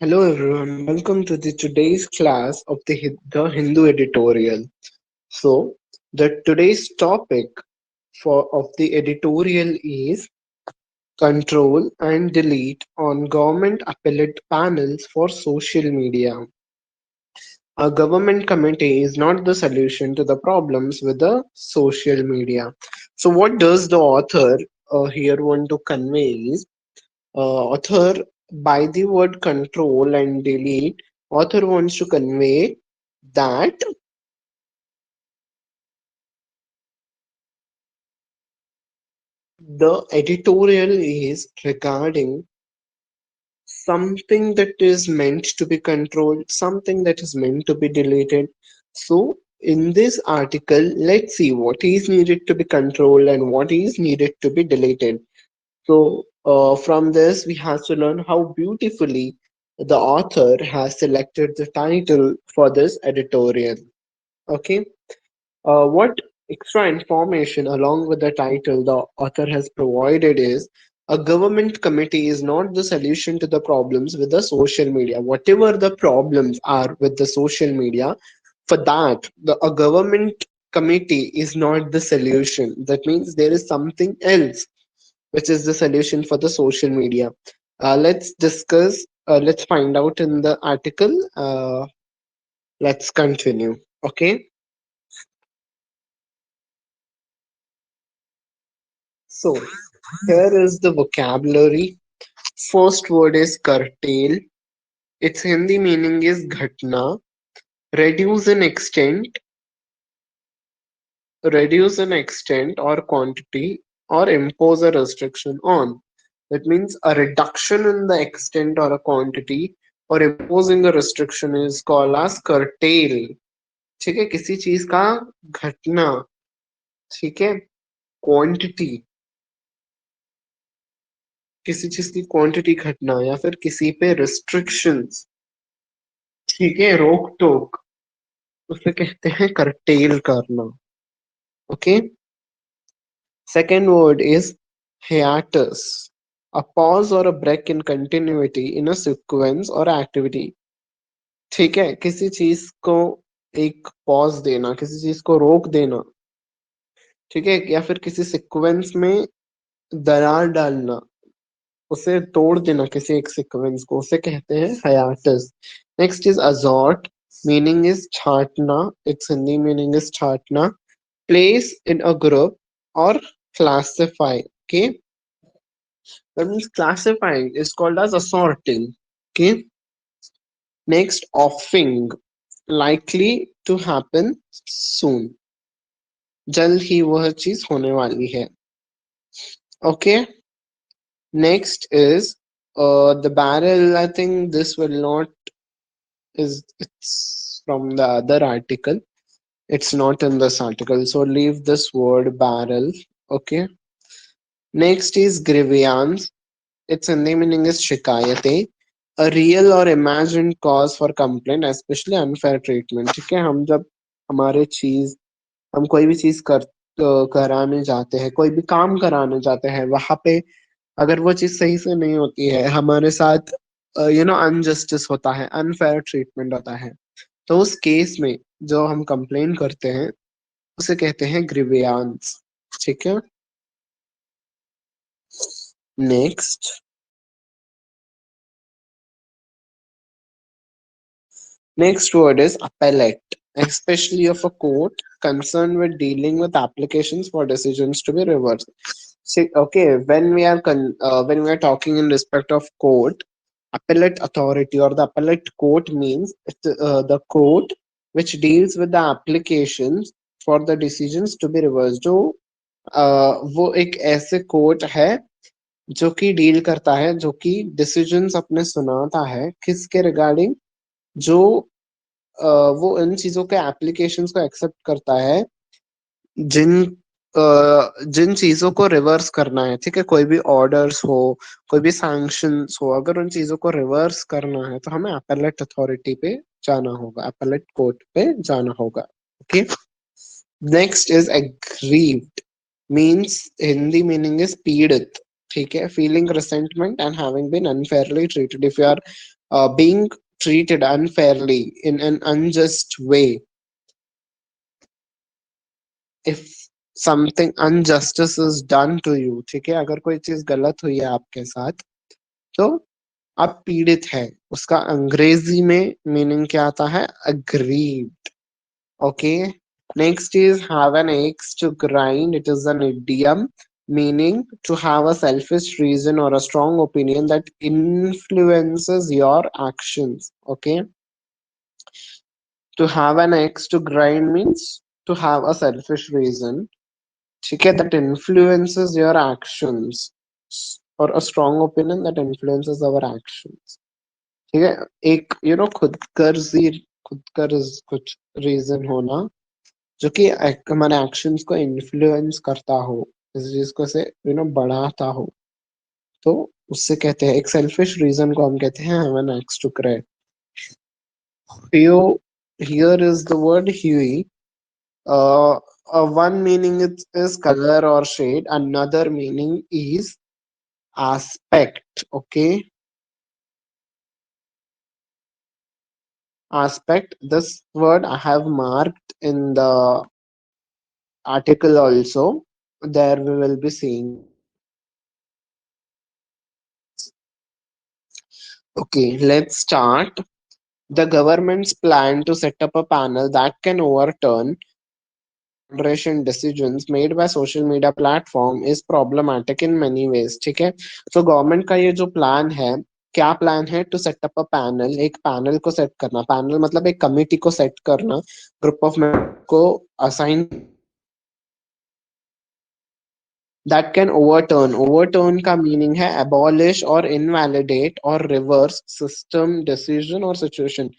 Hello everyone, welcome to the today's class of the Hindu editorial. So, the today's topic for of the editorial is control and delete on government appellate panels for social media. A government committee is not the solution to the problems with the social media. So, what does the author here want to convey is author by the word control and delete, author wants to convey that the editorial is regarding something that is meant to be controlled, something that is meant to be deleted. So in this article, let's see what is needed to be controlled and what is needed to be deleted. So from this, we have to learn how beautifully the author has selected the title for this editorial. Okay. What extra information along with the title the author has provided is a government committee is not the solution to the problems with the social media. Whatever the problems are with the social media, for that, a government committee is not the solution. That means there is something else which is the solution for the social media. Let's discuss, let's find out in the article. Let's continue. Okay. So here is the vocabulary. First word is curtail. Its Hindi meaning is ghatna. Reduce in extent, reduce in extent or quantity, or impose a restriction on. That means a reduction in the extent or a quantity or imposing a restriction is called as curtail. ठीक है, किसी चीज का घटना, ठीक है, quantity, किसी चीज की क्वांटिटी घटना या फिर किसी पे रिस्ट्रिक्शंस, ठीक है, रोक टोक, उसे कहते हैं curtail करना. Okay. Second word is hiatus, a pause or a break in continuity in a sequence or activity. ठीक है, किसी चीज को एक पॉज देना, किसी चीज को रोक देना, ठीक है, या फिर किसी सीक्वेंस में दरार डालना, उसे तोड़ देना, किसी एक सीक्वेंस को, उसे कहते हैं hiatus. Next is azort, meaning is छांटना, इट्स हिंदी मीनिंग इज छांटना. Place in a group or classify. Okay, that means classifying is called as assorting. Okay, next offing, likely to happen soon, जल्द ही वह चीज होने वाली है. Okay, next is the barrel. I think this will not is it's from the other article. It's not in this article, so leave this word barrel. Okay, next is grievance. Its Hindi meaning is शिकायतें, a real or imagined cause for complaint, especially unfair treatment. ठीक है, हम जब हमारे चीज हम कोई भी चीज कराने जाते हैं, कोई भी काम कराने जाते हैं, वहां पे अगर वो चीज सही से नहीं होती है, हमारे साथ अनजस्टिस होता है, अनफेयर ट्रीटमेंट होता है, तो उस केस में जो हम कंप्लेन करते हैं उसे कहते हैं ग्रीवियांस. ठीक है. Next Next word is appellate, especially of a court concerned with dealing with applications for decisions to be reversed. See, okay, when we are talking in respect of court, appellate authority or the appellate court means the court which deals with the applications for the decisions to be reversed. जो वो एक ऐसे court है जो कि deal करता है, जो कि डिसीजंस अपने सुनाता है किसके रिगार्डिंग, जो वो इन चीजों के एप्लीकेशंस को एक्सेप्ट करता है जिन जिन चीजों को रिवर्स करना है. ठीक है, कोई भी ऑर्डर्स हो, कोई भी सैंक्शंस हो, अगर उन चीजों को रिवर्स करना है तो हमें अपेलेट अथॉरिटी पे जाना होगा, अपेलेट कोर्ट पे जाना होगा. Okay. Next is aggrieved, means Hindi meaning is पीड़ित. ठीक है, feeling resentment and having been unfairly treated. If you are being treated unfairly in an unjust way, if something injustice is done to you, ठीक है, अगर कोई चीज गलत हुई है आपके साथ, तो आप पीड़ित है, उसका अंग्रेजी में मीनिंग क्या आता है? Aggrieved. Okay. Next is have an axe to grind. It is an idiom meaning to have a selfish reason or a strong opinion that influences your actions. Okay. To have an axe to grind means to have a selfish reason, ठीक है, that influences your actions, or a strong opinion that influences our actions. ठीक है, एक खुद गर्ज कुछ reason होना जो कि हमारे एक्शंस को इन्फ्लुएंस करता हो, इस चीज को से बढ़ाता हो, तो उससे कहते हैं, एक सेल्फिश रीजन को हम कहते हैं have an axe to grind. Here is the word hue. One meaning is color or shade. Another meaning is aspect. Okay, aspect. This word I have marked in the article also. There we will be seeing. Okay, let's start. The government's plan to set up a panel that can overturn moderation decisions made by social media platform is problematic in many ways. ठीक है, तो government का ये जो plan है, क्या plan है? To set up a panel, एक पैनल को सेट करना. पैनल मतलब एक कमिटी को सेट करना, ग्रुप ऑफ मेंबर को assign, that can overturn. Overturn का मीनिंग है abolish और invalidate और रिवर्स सिस्टम, डिसीजन और सिचुएशन.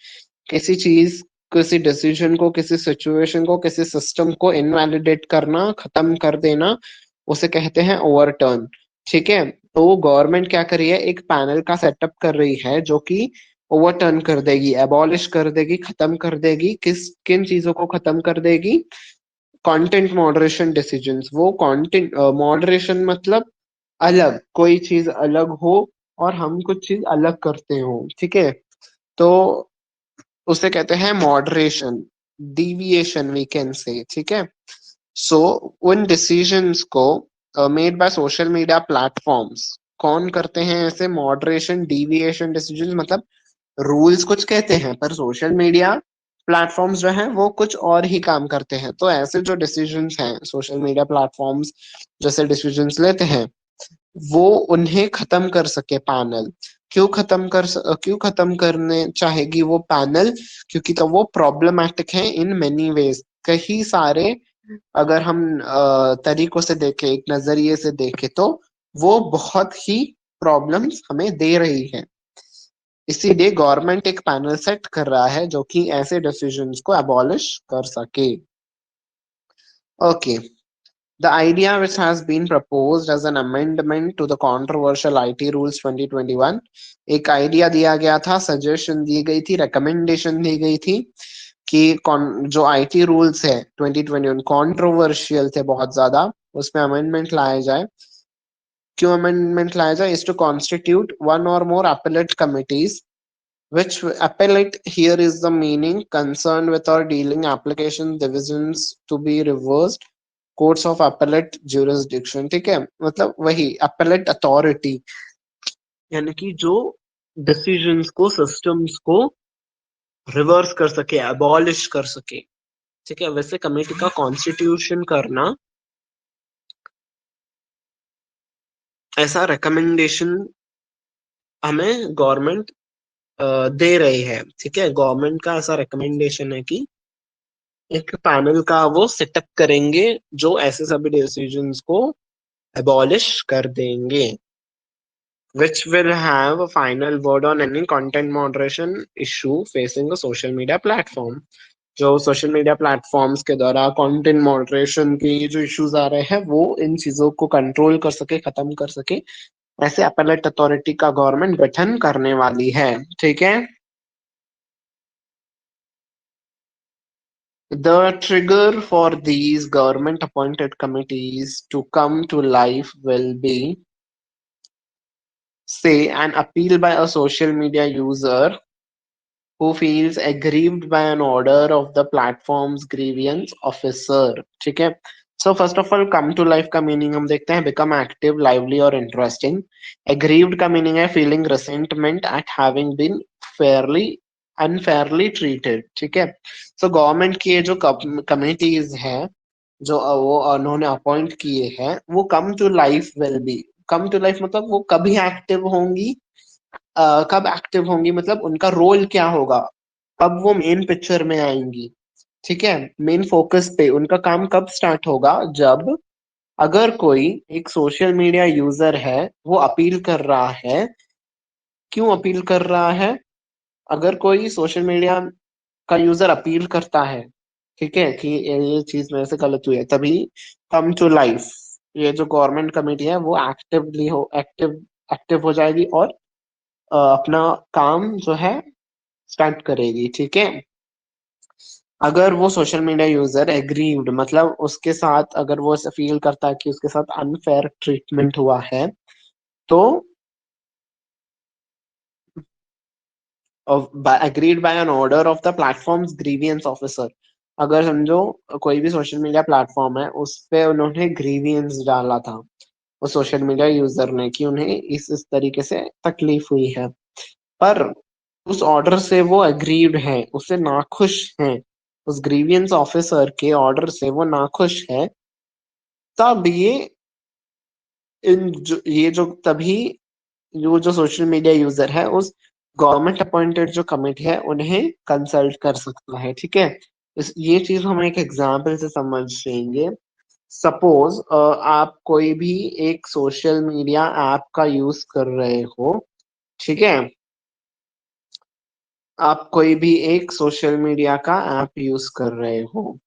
किसी चीज, किसी डिसीजन को, किसी सिचुएशन को, किसी सिस्टम को इनवैलिडेट करना, खत्म कर देना, उसे कहते हैं ओवरटर्न. ठीक है, तो गवर्नमेंट क्या कर रही है? एक पैनल का सेटअप कर रही है जो कि ओवरटर्न कर देगी, एबॉलिश कर देगी, खत्म कर देगी. किस किन चीजों को खत्म कर देगी? Content moderation decisions. वो कंटेंट मॉडरेशन मतलब अलग, कोई चीज अलग हो और हम कुछ चीज अलग करते हो. ठीक है, तो उसे कहते हैं moderation, deviation we can say. ठीक है, सो उन डिसीजंस को made by social media platforms कौन करते हैं? ऐसे मॉडरेशन, डिविएशन डिसीजंस मतलब रूल्स कुछ कहते हैं, पर सोशल मीडिया प्लेटफॉर्म्स जो हैं वो कुछ और ही काम करते हैं. तो ऐसे जो डिसीजंस हैं, सोशल मीडिया प्लेटफॉर्म्स जैसे डिसीजंस लेते हैं, वो उन्हें खत्म कर सके पैनल. क्यों खत्म करने चाहेगी वो पैनल? क्योंकि तो वो प्रॉब्लमैटिक है इन मेनी वेज, कई सारे, अगर हम तरीकों से देखें, एक नजरिए से देखें, तो वो बहुत ही प्रॉब्लम्स हमें दे रही है. इसीलिए गवर्नमेंट एक पैनल सेट कर रहा है जो कि ऐसे डिसीजंस को एबॉलिश कर सके. Okay. The idea, which has been proposed as an amendment to the controversial IT rules 2021, एक आइडिया दिया गया था, सजेशन दी गई थी, रिकमेंडेशन दी गई थी कि जो आईटी रूल्स है 2021 कंट्रोवर्शियल थे बहुत ज्यादा, उसमें अमेंडमेंट लाया जाए. क्यों अमेंडमेंट लाया जाए? इज टू कॉन्स्टिट्यूट वन और मोर appellate committees, which appellate here is the meaning concerned with or dealing application divisions to be reversed courts of appellate jurisdiction. ठीक है, मतलब वही appellate अथॉरिटी, यानी कि जो डिसीजंस को, सिस्टम्स को रिवर्स कर सके, अबॉलिश कर सके. ठीक है, वैसे कमेटी का कॉन्स्टिट्यूशन करना, ऐसा रिकमेंडेशन हमें गवर्नमेंट दे रही है. ठीक है, गवर्नमेंट का ऐसा रिकमेंडेशन है कि एक पैनल का वो सेटअप करेंगे जो ऐसे सभी डिसीजंस को abolish कर देंगे, which will have a final word on any content moderation issue facing a social media platform. जो सोशल मीडिया प्लेटफॉर्म्स के द्वारा कंटेंट मॉडरेशन के जो इश्यूज आ रहे हैं, वो इन चीजों को कंट्रोल कर सके, खत्म कर सके, ऐसे अपीलेट अथॉरिटी का गवर्नमेंट गठन करने वाली है. ठीक है, the trigger for these government appointed committees to come to life will be Say an appeal by a social media user who feels aggrieved by an order of the platform's grievance officer. ठीक है. So first of all, come to life का meaning हम देखते हैं. Become active, lively और interesting. Aggrieved का meaning है feeling resentment at having been fairly unfairly treated. ठीक है. So गवर्नमेंट की ये जो कमिटीज है, जो वो उन्होंने अपॉइंट किए हैं, वो come to life will be. Come to life मतलब वो कभी एक्टिव होंगी. कब एक्टिव होंगी मतलब उनका रोल क्या होगा, कब वो मेन पिक्चर में आएंगी. ठीक है. मेन फोकस पे उनका काम कब स्टार्ट होगा, जब अगर कोई एक सोशल मीडिया यूजर है, वो अपील कर रहा है. क्यों अपील कर रहा है? अगर कोई सोशल मीडिया का यूजर अपील करता है, ठीक है, कि ये चीज मेरे से गलत हुई है, तभी कम टू लाइफ, ये जो गवर्नमेंट कमेटी है वो एक्टिव हो जाएगी और अपना काम जो है स्टार्ट करेगी. ठीक है. अगर वो सोशल मीडिया यूजर एग्रीव्ड मतलब उसके साथ, अगर वो फील करता है कि उसके साथ अनफेयर ट्रीटमेंट हुआ है, तो agreed by an order of the platform's grievance officer. अगर समझो कोई भी सोशल मीडिया प्लेटफॉर्म है, उस पे उन्होंने ग्रीवियंस डाला था, वो सोशल मीडिया यूजर ने, कि उन्हें इस तरीके से तकलीफ हुई है, पर उस ऑर्डर से वो अग्रीड है, उससे नाखुश हैं, उस ग्रीवियंस ऑफिसर के ऑर्डर से वो नाखुश है, तब ये जो तभी जो सोशल मीडिया यूजर है, उस गवर्नमेंट अपॉइंटेड जो कमेटी है उन्हें कंसल्ट कर सकता है. ठीक है. ये चीज हम एक एग्जाम्पल से समझ लेंगे. सपोज आप कोई भी एक सोशल मीडिया ऐप का यूज कर रहे हो. ठीक है. आप कोई भी एक सोशल मीडिया का ऐप यूज कर रहे हो.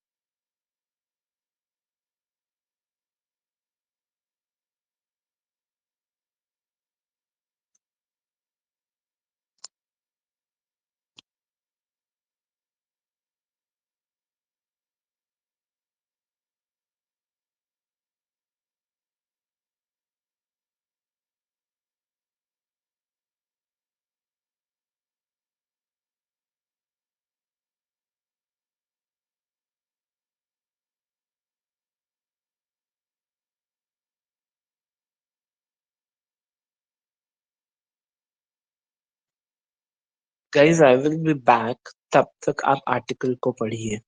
Guys I will be back, तब तक आप आर्टिकल को पढ़िए.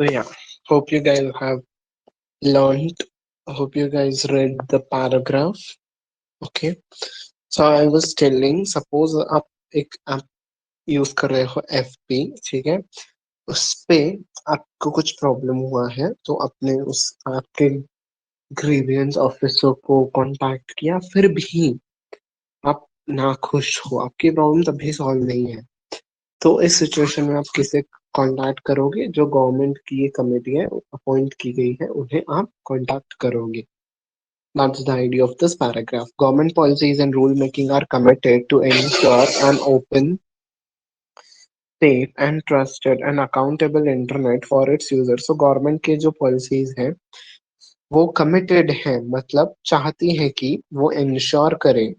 So yeah, hope you guys have learned. Hope you guys read the paragraph. Okay. So I was telling, suppose आप एक ऐप यूज कर रहे हो FB, ठीक है, उस पे आपको कुछ प्रॉब्लम हुआ है तो आपने उस आपके ग्रीवियंस ऑफिसर को कांटेक्ट किया, फिर भी आप नाखुश हो, आपकी प्रॉब्लम तभी सॉल्व नहीं है, तो इस सिचुएशन में आप किसे कांटेक्ट करोगे? जो गवर्नमेंट की ये कमेटी है, अपॉइंट की गई है, उन्हें आप कांटेक्ट करोगे. That's the idea of this paragraph. Government policies and rule making are committed to ensure an open, safe and trusted and accountable internet for its users. So government के जो policies हैं वो committed हैं, मतलब चाहती है कि वो ensure करे,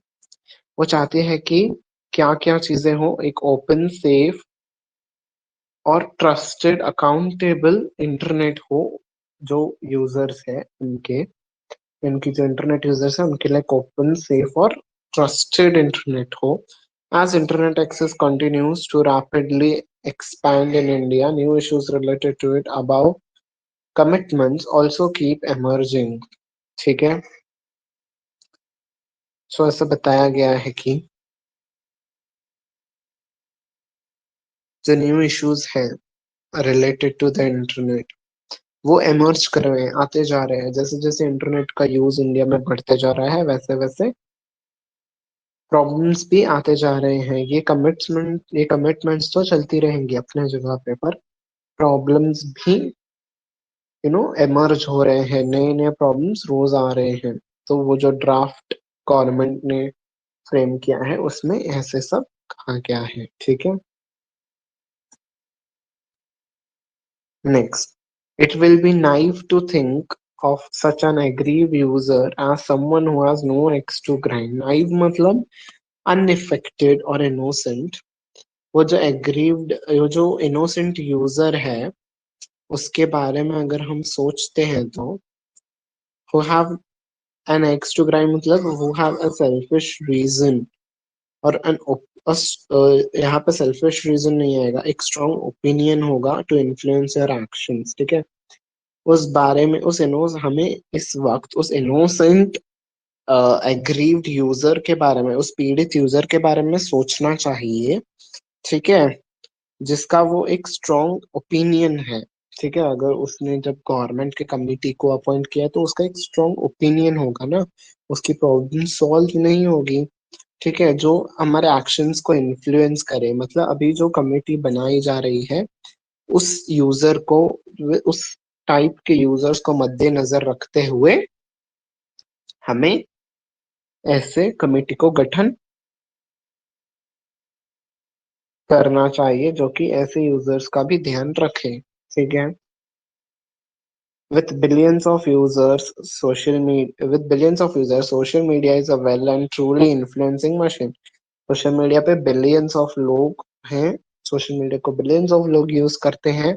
वो चाहती है कि क्या क्या चीजें हो, एक ओपन, सेफ और ट्रस्टेड अकाउंटेबल इंटरनेट हो जो यूजर्स है उनके, इनकी जो इंटरनेट यूजर्स है उनके लिए ओपन, सेफ और ट्रस्टेड इंटरनेट हो. As internet access continues to rapidly expand in India, new issues related to it above commitments also keep emerging. ठीक है, सो ऐसा बताया गया है कि जो न्यू इश्यूज हैं रिलेटेड टू द इंटरनेट वो एमर्ज कर रहे हैं, आते जा रहे हैं. जैसे जैसे इंटरनेट का यूज इंडिया में बढ़ते जा रहा है, वैसे वैसे प्रॉब्लम्स भी आते जा रहे हैं. ये कमिटमेंट्स तो चलती रहेंगी अपने जगह पे, पर प्रॉब्लम्स भी एमर्ज हो रहे हैं, नए नए प्रॉब्लम्स रोज आ रहे हैं. तो वो जो ड्राफ्ट गवर्नमेंट ने फ्रेम किया है उसमें ऐसे सब कहा गया है. ठीक है, next. It will be naive to think of such an aggrieved user as someone who has no axe to grind. Naive मतलब unaffected और innocent. वो जो aggrieved, वो जो innocent user है उसके बारे में अगर हम सोचते हैं तो who have an axe to grind मतलब who have a selfish reason और यहाँ पे selfish reason नहीं आएगा, एक strong opinion होगा to influence your actions. ठीक है, उस बारे में उस इनोस हमें इस वक्त उस इनोसेंट एग्रीव्ड यूजर के बारे में, उस पीड़ित यूजर के बारे में सोचना चाहिए. ठीक है, जिसका वो एक स्ट्रॉन्ग ओपिनियन है. ठीक है, अगर उसने जब गवर्नमेंट के कमिटी को अपॉइंट किया तो उसका एक स्ट्रॉन्ग ओपिनियन होगा ना, उसकी प्रॉब्लम सॉल्व नहीं होगी. ठीक है, जो हमारे एक्शंस को इन्फ्लुएंस करे, मतलब अभी जो कमिटी बनाई जा रही है उस यूजर को, उस टाइप के यूजर्स को मद्देनजर रखते हुए हमें ऐसे कमेटी को गठन करना चाहिए जो कि ऐसे यूजर्स का भी ध्यान रखे. ठीक है, with billions of users, social media is a well and truly influencing machine. Social media पे बिलियंस ऑफ लोग हैं, सोशल मीडिया को बिलियंस ऑफ लोग यूज करते हैं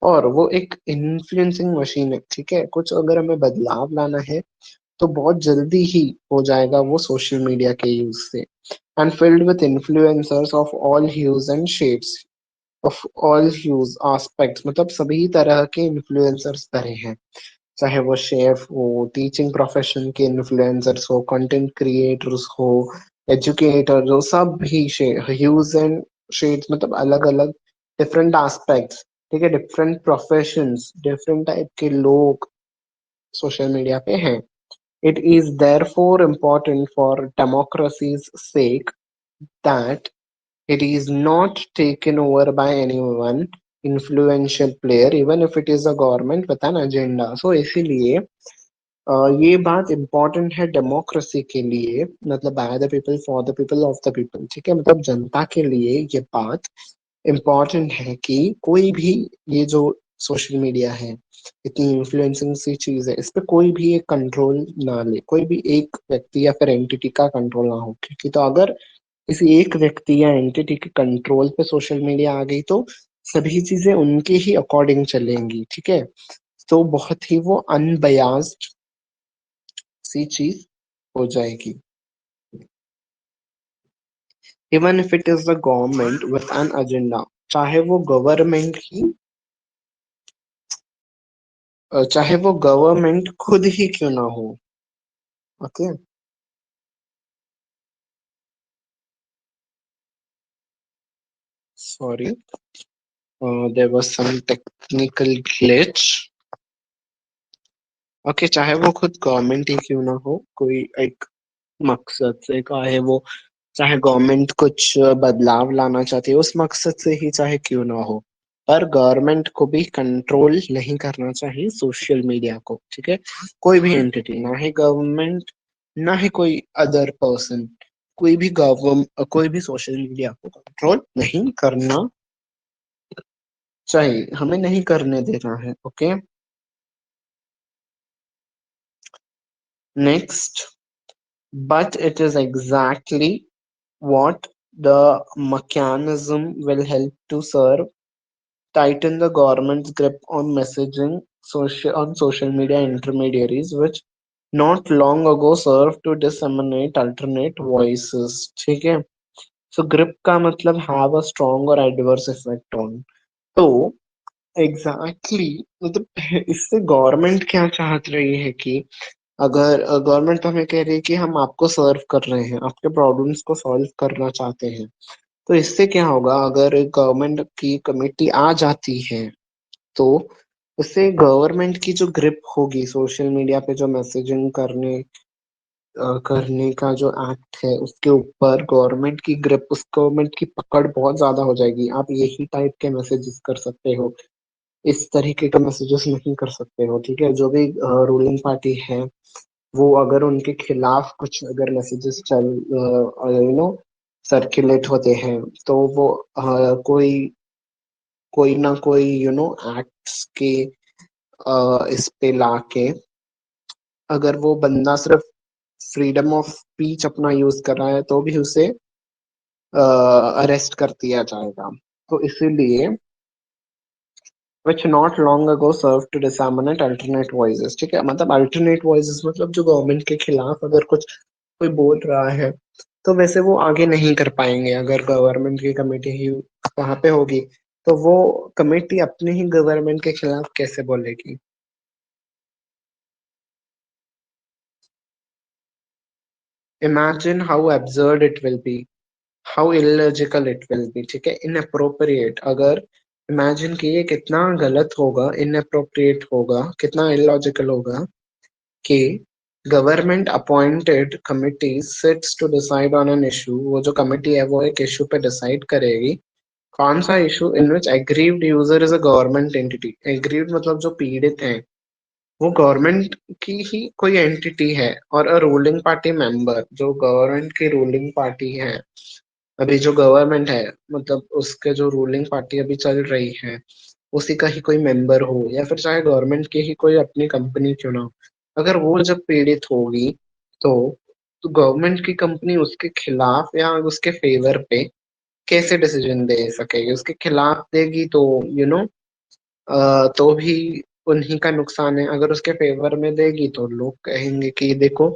और वो एक इन्फ्लुएंसिंग मशीन है. ठीक है, कुछ अगर हमें बदलाव लाना है तो बहुत जल्दी ही हो जाएगा वो सोशल मीडिया के यूज से. And filled with influencers of all huge and shades, of all huge aspects, मतलब सभी तरह के इन्फ्लुएंसर्स भरे हैं, चाहे वो शेफ हो, टीचिंग प्रोफेशन के इन्फ्लुएंसर्स हो, कंटेंट क्रिएटर्स हो, एजुकेटर्स हो, सब भी ह्यूज एंड शेड्स, मतलब अलग अलग डिफरेंट एस्पेक्ट्स. ठीक है, डिफरेंट प्रोफेशंस, डिफरेंट टाइप के लोग सोशल मीडिया पे हैं. It is therefore important for democracy's sake that it is not taken over by anyone influential player, even if it is a government with an agenda. So इसीलिए ये बात important है democracy के लिए, मतलब by the people, for the people, of the people. ठीक है, मतलब जनता के लिए ये बात इम्पॉर्टेंट है कि कोई भी, ये जो सोशल मीडिया है, इतनी इन्फ्लुएंसिंग सी चीज है, इस पे कोई भी एक कंट्रोल ना ले, कोई भी एक व्यक्ति या फिर एंटिटी का कंट्रोल ना हो. क्योंकि तो अगर किसी एक व्यक्ति या एंटिटी के कंट्रोल पे सोशल मीडिया आ गई तो सभी चीजें उनके ही अकॉर्डिंग चलेंगी. ठीक है, तो बहुत ही वो अनबयास्ड सी चीज हो जाएगी. Even if it is the government with an agenda, चाहे वो गवर्नमेंट ही चाहे वो गवर्नमेंट खुद ही क्यों ना हो। Okay. Sorry, there was some technical glitch. Okay, चाहे वो खुद गवर्नमेंट ही क्यों ना हो, कोई एक मकसद से, चाहे गवर्नमेंट कुछ बदलाव लाना चाहती है उस मकसद से ही चाहे क्यों ना हो, पर गवर्नमेंट को भी कंट्रोल नहीं करना चाहिए सोशल मीडिया को। ठीक है, कोई भी एंटिटी, ना ही गवर्नमेंट, ना ही कोई अदर पर्सन, कोई भी सोशल मीडिया को कंट्रोल नहीं करना चाहिए, हमें नहीं करने देना है। Okay. Next, but it is exactly what the mechanism will help to serve tighten the government's grip on messaging on social media intermediaries, which not long ago served to disseminate alternate voices। ठीक है, so grip का मतलब have a strong or adverse effect on। तो मतलब इससे government क्या चाहत रही है कि अगर गवर्नमेंट तो हमें कह रही है कि हम आपको सर्व कर रहे हैं, आपके प्रॉब्लम्स को सॉल्व करना चाहते हैं, तो इससे क्या होगा, अगर गवर्नमेंट की कमेटी आ जाती है तो उससे गवर्नमेंट की जो ग्रिप होगी सोशल मीडिया पे, जो मैसेजिंग करने का जो एक्ट है उसके ऊपर गवर्नमेंट की ग्रिप, उस गवर्नमेंट की पकड़ बहुत ज्यादा हो जाएगी। आप यही टाइप के मैसेजेस कर सकते हो, इस तरीके के मैसेजेस नहीं कर सकते हो। ठीक है, जो भी रूलिंग पार्टी है वो अगर उनके खिलाफ कुछ अगर मैसेजेस चल सर्कुलेट होते हैं, तो वो कोई कोई ना कोई एक्ट्स के इस पे लाके, अगर वो बंदा सिर्फ फ्रीडम ऑफ स्पीच अपना यूज कर रहा है तो भी उसे अरेस्ट कर दिया जाएगा। तो इसीलिए which not long ago served to disseminate alternate voices। ठीक है, मतलब alternate voices मतलब जो गवर्नमेंट के खिलाफ अगर कुछ कोई बोल रहा है तो वैसे वो आगे नहीं कर पाएंगे अगर गवर्नमेंट की कमेटी ही वहां पे होगी, तो वो कमेटी अपने ही गवर्नमेंट के खिलाफ कैसे बोलेगी। Imagine how absurd it will be, how illogical it will be. ठीक है, इनअप्रोप्रिएट, अगर इमेजिन कीजिए कितना गलत होगा, इनअप्रोप्रिएट होगा, कितना इलॉजिकल होगा कि government appointed committee sits to decide on an issue. वो जो कमिटी है वो एक इशू पे डिसाइड करेगी, कौन सा issue, in which aggrieved user is a government entity. Aggrieved मतलब जो पीड़ित है वो गवर्नमेंट की ही कोई एंटिटी है, और अ रूलिंग पार्टी मेंबर, जो गवर्नमेंट की रूलिंग पार्टी है, अभी जो गवर्नमेंट है मतलब उसके जो रूलिंग पार्टी अभी चल रही है उसी का ही कोई मेंबर हो, या फिर चाहे गवर्नमेंट की ही कोई अपनी कंपनी क्यों ना हो, अगर वो जब पीड़ित होगी तो गवर्नमेंट की कंपनी उसके खिलाफ या उसके फेवर पे कैसे डिसीजन दे सकेगी। उसके खिलाफ देगी तो तो भी उन्हीं का नुकसान है, अगर उसके फेवर में देगी तो लोग कहेंगे कि देखो,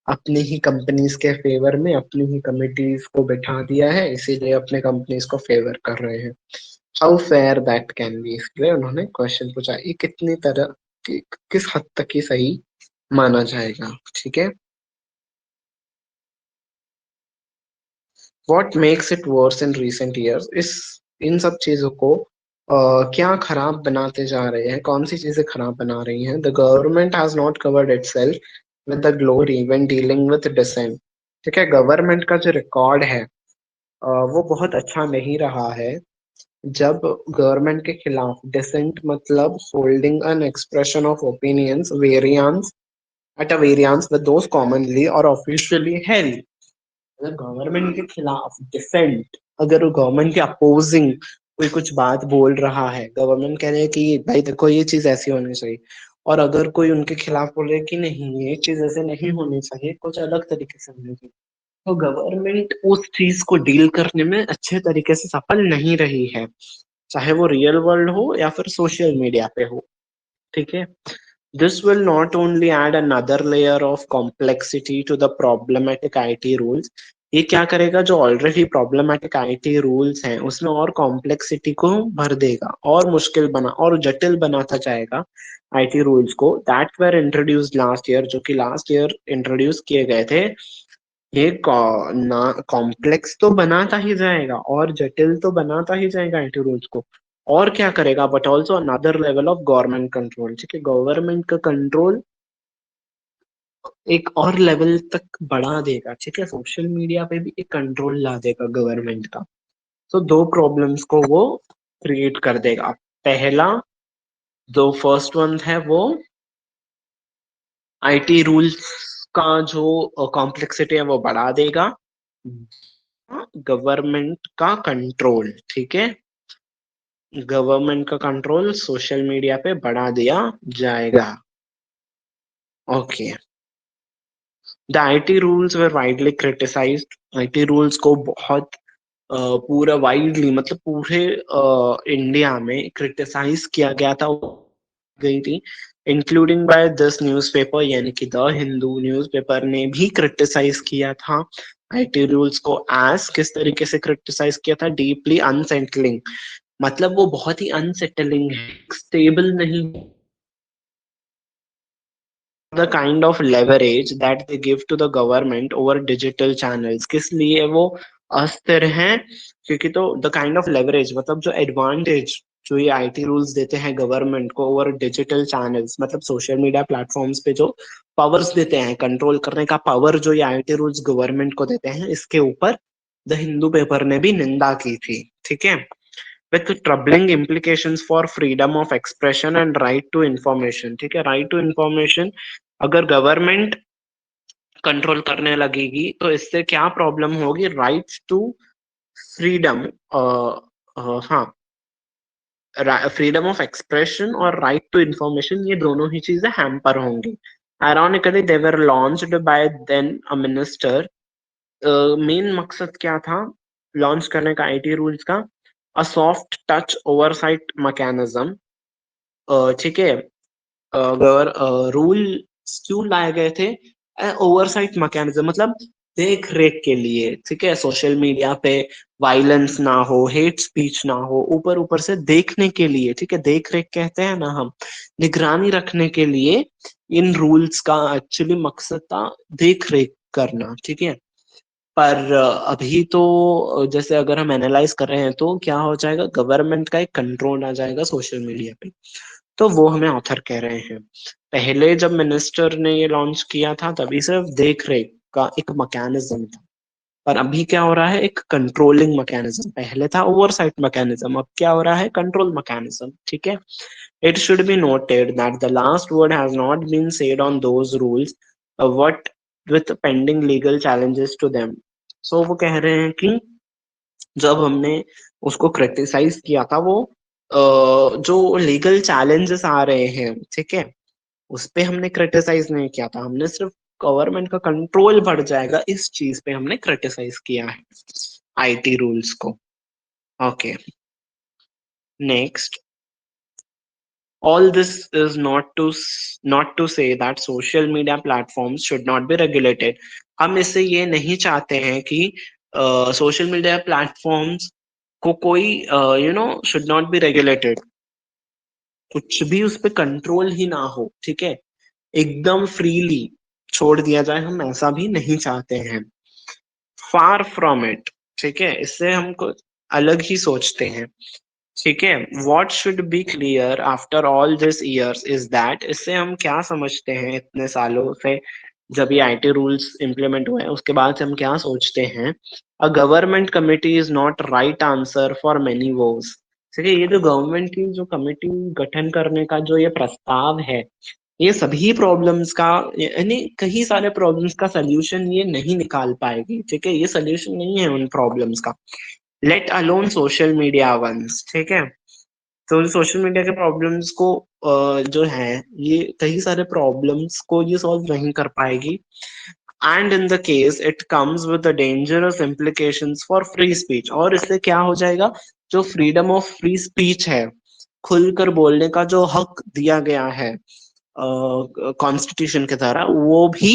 अपनी ही कंपनीज के फेवर में अपनी ही कमिटीज को बैठा दिया है, इसीलिए अपने कंपनीज को फेवर कर रहे हैं। How fair that can be, इसलिए उन्होंने क्वेश्चन पूछा, ये कितनी तरह किस हद तक ही सही माना जाएगा। ठीक है, what makes it worse in recent years, इस इन सब चीजों को क्या खराब बनाते जा रहे हैं, कौन सी चीजें खराब बना रही हैं। The government has not covered itself with the glory when dealing with dissent. ठीक है, गवर्नमेंट का जो रिकॉर्ड है वो बहुत अच्छा नहीं रहा है जब गवर्नमेंट के खिलाफ डिसेंट मतलब holding an expression of opinions variance at a variance with those commonly और ऑफिशियली हेल्ड। अगर गवर्नमेंट के खिलाफ डिसेंट, अगर वो गवर्नमेंट के अपोजिंग कोई कुछ बात बोल रहा है, गवर्नमेंट कह रहे हैं कि भाई देखो ये चीज ऐसी होनी चाहिए, और अगर कोई उनके खिलाफ बोले कि नहीं ये चीज ऐसे नहीं होनी चाहिए, कुछ अलग तरीके से होनी चाहिए, तो गवर्नमेंट उस चीज को डील करने में अच्छे तरीके से सफल नहीं रही है, चाहे वो रियल वर्ल्ड हो या फिर सोशल मीडिया पे हो। ठीक है, this will not only add another layer of complexity to the problematic IT rules, ये क्या करेगा, जो ऑलरेडी प्रॉब्लमेटिक आईटी रूल्स हैं उसमें और कॉम्प्लेक्सिटी को भर देगा और मुश्किल बना और जटिल बनाता जाएगा, आईटी रूल्स को that were introduced last year, जो कि लास्ट ईयर इंट्रोड्यूस किए गए थे, ये ना कॉम्प्लेक्स तो बनाता ही जाएगा और जटिल तो बनाता ही जाएगा आईटी रूल्स को, और क्या करेगा, but also another level of government control. ठीक है, गवर्नमेंट का कंट्रोल एक और लेवल तक बढ़ा देगा। ठीक है, सोशल मीडिया पे भी एक कंट्रोल ला देगा गवर्नमेंट का। तो दो प्रॉब्लम्स को वो क्रिएट कर देगा। पहला, जो फर्स्ट वन है वो आईटी रूल्स का जो कॉम्प्लेक्सिटी है वो बढ़ा देगा, गवर्नमेंट का कंट्रोल। ठीक है, गवर्नमेंट का कंट्रोल सोशल मीडिया पे बढ़ा दिया जाएगा। Okay, the IT rules were widely criticised. IT rules को बहुत पूरा वाइडली, मतलब पूरे इंडिया में क्रिटिसाइज किया गया था, गई थी, इंक्लूडिंग बाय दिस न्यूज़पेपर, यानी कि द हिंदू न्यूज़पेपर ने भी क्रिटिसाइज किया था आईटी रूल्स को। एज किस तरीके से क्रिटिसाइज किया था, डीपली अनसेटलिंग, मतलब वो बहुत ही अनसेटलिंग है, स्टेबल नहीं, the kind of leverage that they give to the government over digital channels. किस लिए वो अस्थिर हैं, क्योंकि तो द काइंड ऑफ लेवरेज मतलब जो एडवांटेज जो ये आईटी रूल्स देते हैं गवर्नमेंट को ओवर डिजिटल चैनल्स, मतलब सोशल मीडिया प्लेटफॉर्म्स पे जो पावर्स देते हैं, कंट्रोल करने का पावर जो ये आईटी रूल्स गवर्नमेंट को देते हैं, इसके ऊपर द हिंदू पेपर ने भी निंदा की थी। ठीक है, with troubling implications for freedom of expression and right to information। ठीक है, राइट टू इंफॉर्मेशन अगर गवर्नमेंट कंट्रोल करने लगेगी तो इससे क्या प्रॉब्लम होगी, राइट टू फ्रीडम, हाँ, फ्रीडम ऑफ एक्सप्रेशन और राइट टू इंफॉर्मेशन, ये दोनों ही चीजें हैम्पर होंगी। Ironically, they were launched by then a minister। Main मकसद क्या था लॉन्च करने का आईटी रूल्स का, a soft touch oversight mechanism. ठीक है, अगर रूल क्यों लाए गए थे, ओवरसाइट मैकेनिज्म मतलब देख रेख के लिए। ठीक है, सोशल मीडिया पे वायलेंस ना हो, हेट स्पीच ना हो, ऊपर ऊपर से देखने के लिए। ठीक है, देख रेख कहते हैं ना हम, निगरानी रखने के लिए इन रूल्स का एक्चुअली मकसद था देख रेख करना। ठीक है, पर अभी तो जैसे अगर हम एनालाइज कर रहे हैं तो क्या हो जाएगा, गवर्नमेंट का एक कंट्रोल आ जाएगा सोशल मीडिया पे। तो वो हमें ऑथर कह रहे हैं, पहले जब मिनिस्टर ने ये लॉन्च किया था तभी सिर्फ देख रेख का एक मैकेनिज्म था, पर अभी क्या हो रहा है, एक कंट्रोलिंग मैकेनिज्म। पहले था ओवरसाइट मैकेनिज्म, अब क्या हो रहा है, कंट्रोल मैकेनिज्म। ठीक है, it should be noted that the last word has not been said on those rules what with pending legal challenges to them. So वो कह रहे हैं कि जब हमने उसको क्रिटिसाइज किया था, वो जो लीगल चैलेंजेस आ रहे हैं, ठीक है, उस पे हमने क्रिटिसाइज नहीं किया था, हमने सिर्फ गवर्नमेंट का कंट्रोल बढ़ जाएगा इस चीज पे हमने क्रिटिसाइज किया है आईटी रूल्स को। Okay, next, all this is not to say that social media platforms should not be regulated। हम इससे ये नहीं चाहते हैं कि सोशल मीडिया प्लेटफॉर्म्स को कोई शुड नॉट बी रेगुलेटेड, कुछ भी उस पे कंट्रोल ही ना हो। ठीक है, एकदम फ्रीली छोड़ दिया जाए, हम ऐसा भी नहीं चाहते हैं, फार फ्रॉम इट। ठीक है, इससे हम कुछ अलग ही सोचते हैं। ठीक है, what should be clear after all this years is that, इससे हम क्या समझते हैं इतने सालों से जब ये आईटी रूल्स इम्प्लीमेंट हुए हैं उसके बाद से हम क्या सोचते हैं, a government committee is not right answer for many woes. ठीक है, ये जो गवर्नमेंट की जो कमिटी गठन करने का जो ये प्रस्ताव है, ये सभी प्रॉब्लम्स का, यानी कई सारे प्रॉब्लम्स का सल्यूशन ये नहीं निकाल पाएगी। ठीक है, ये सल्यूशन नहीं है उन प्रॉब्लम्स का, let alone social media ones. ठीक है, तो सोशल मीडिया के प्रॉब्लम्स को जो है, ये कई सारे प्रॉब्लम्स को ये सॉल्व नहीं कर पाएगी, and in the case it comes with the dangerous implications for free speech. और इससे क्या हो जाएगा, जो फ्रीडम ऑफ फ्री स्पीच है, खुलकर बोलने का जो हक दिया गया है कॉन्स्टिट्यूशन के द्वारा, वो भी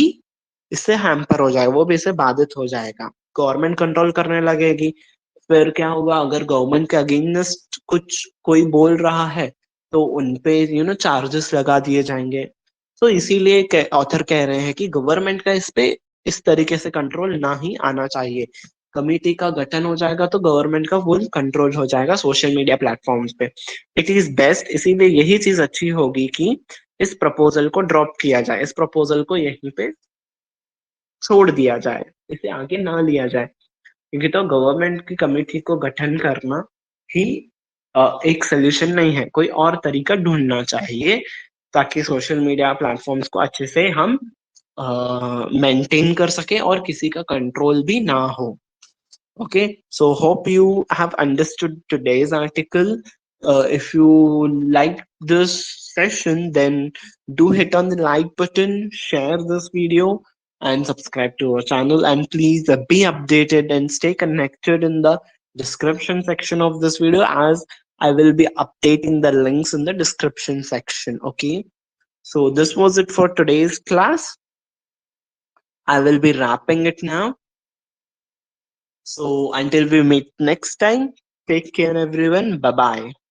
इससे हैम्पर हो जाएगा, वो भी इससे बाधित हो जाएगा। गवर्नमेंट कंट्रोल करने लगेगी, फिर क्या होगा, अगर गवर्नमेंट के अगेंस्ट कुछ कोई बोल रहा है तो उनपे चार्जेस लगा दिए जाएंगे। तो इसीलिए ऑथर कह रहे हैं कि गवर्नमेंट का इस पे इस तरीके से कंट्रोल ना ही आना चाहिए। कमिटी का गठन हो जाएगा तो गवर्नमेंट का फुल कंट्रोल हो जाएगा सोशल मीडिया प्लेटफॉर्म्स पे। इट इज बेस्ट, इसीलिए यही चीज अच्छी होगी कि इस प्रपोजल को ड्रॉप किया जाए, इस प्रपोजल को यहीं पे छोड़ दिया जाए, इसे आगे ना लिया जाए। क्योंकि तो गवर्नमेंट की कमेटी को गठन करना ही एक सोल्यूशन नहीं है, कोई और तरीका ढूंढना चाहिए ताकि सोशल मीडिया प्लेटफॉर्म्स को अच्छे से हम मेंटेन कर सके और किसी का कंट्रोल भी ना हो। Okay, so hope you have understood today's article. If you like this session, then do hit on the like button, share this video, and subscribe to our channel. And please be updated and stay connected in the description section of this video, as I will be updating the links in the description section. Okay, so this was it for today's class. I will be wrapping it now. So until we meet next time, take care everyone. Bye bye.